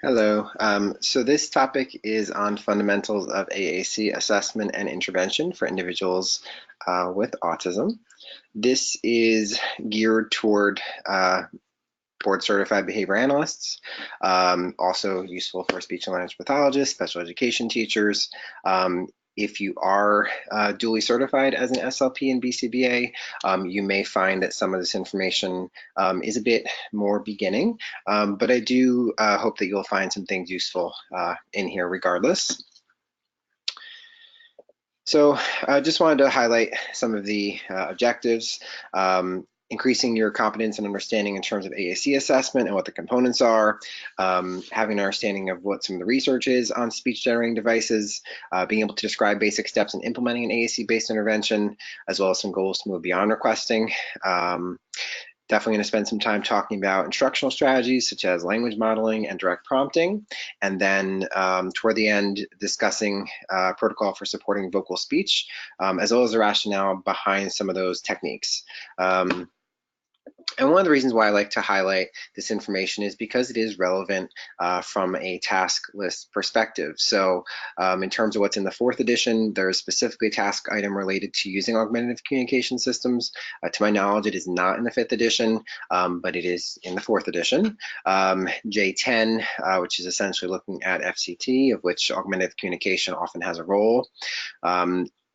Hello. So this topic is on fundamentals of AAC assessment and intervention for individuals with autism. This is geared toward board certified behavior analysts, also useful for speech and language pathologists, special education teachers. If you are duly certified as an SLP and BCBA, you may find that some of this information is a bit more beginning, but I do hope that you'll find some things useful in here regardless. So I just wanted to highlight some of the objectives. Increasing your competence and understanding in terms of AAC assessment and what the components are, having an understanding of what some of the research is on speech generating devices, being able to describe basic steps in implementing an AAC-based intervention, as well as some goals to move beyond requesting. Definitely going to spend some time talking about instructional strategies such as language modeling and direct prompting, and then toward the end discussing protocol for supporting vocal speech, as well as the rationale behind some of those techniques. And one of the reasons why I like to highlight this information is because it is relevant from a task list perspective. So in terms of what's in the 4th edition, there's specifically a task item related to using augmentative communication systems. To my knowledge, it is not in the 5th edition, but it is in the 4th edition. J10, which is essentially looking at FCT, of which augmentative communication often has a role.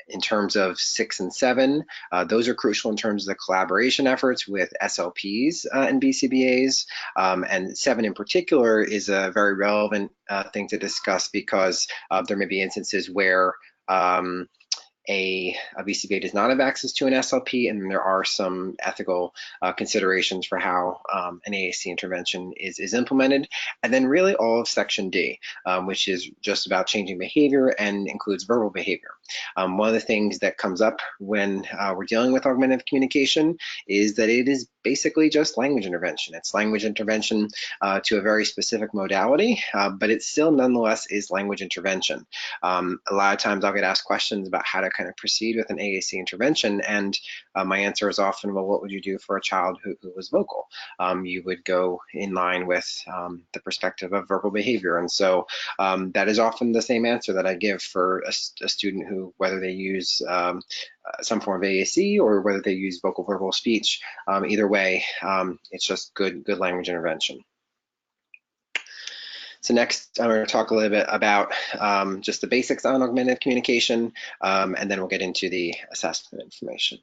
In terms of 6 and 7, those are crucial in terms of the collaboration efforts with SLPs and BCBAs. And 7 in particular is a very relevant thing to discuss because there may be instances where a BCBA does not have access to an SLP, and there are some ethical considerations for how an AAC intervention is implemented. And then really all of section D, which is just about changing behavior and includes verbal behavior. One of the things that comes up when we're dealing with augmentative communication is that it is basically just language intervention. It's language intervention to a very specific modality, but it still nonetheless is language intervention. A lot of times I'll get asked questions about how to kind of proceed with an AAC intervention, and my answer is often, well, what would you do for a child who was vocal? You would go in line with the perspective of verbal behavior, and so that is often the same answer that I give for a student who, whether they use some form of AAC or whether they use vocal verbal speech, either way, it's just good language intervention. So next, I'm going to talk a little bit about just the basics on augmentative communication, and then we'll get into the assessment information.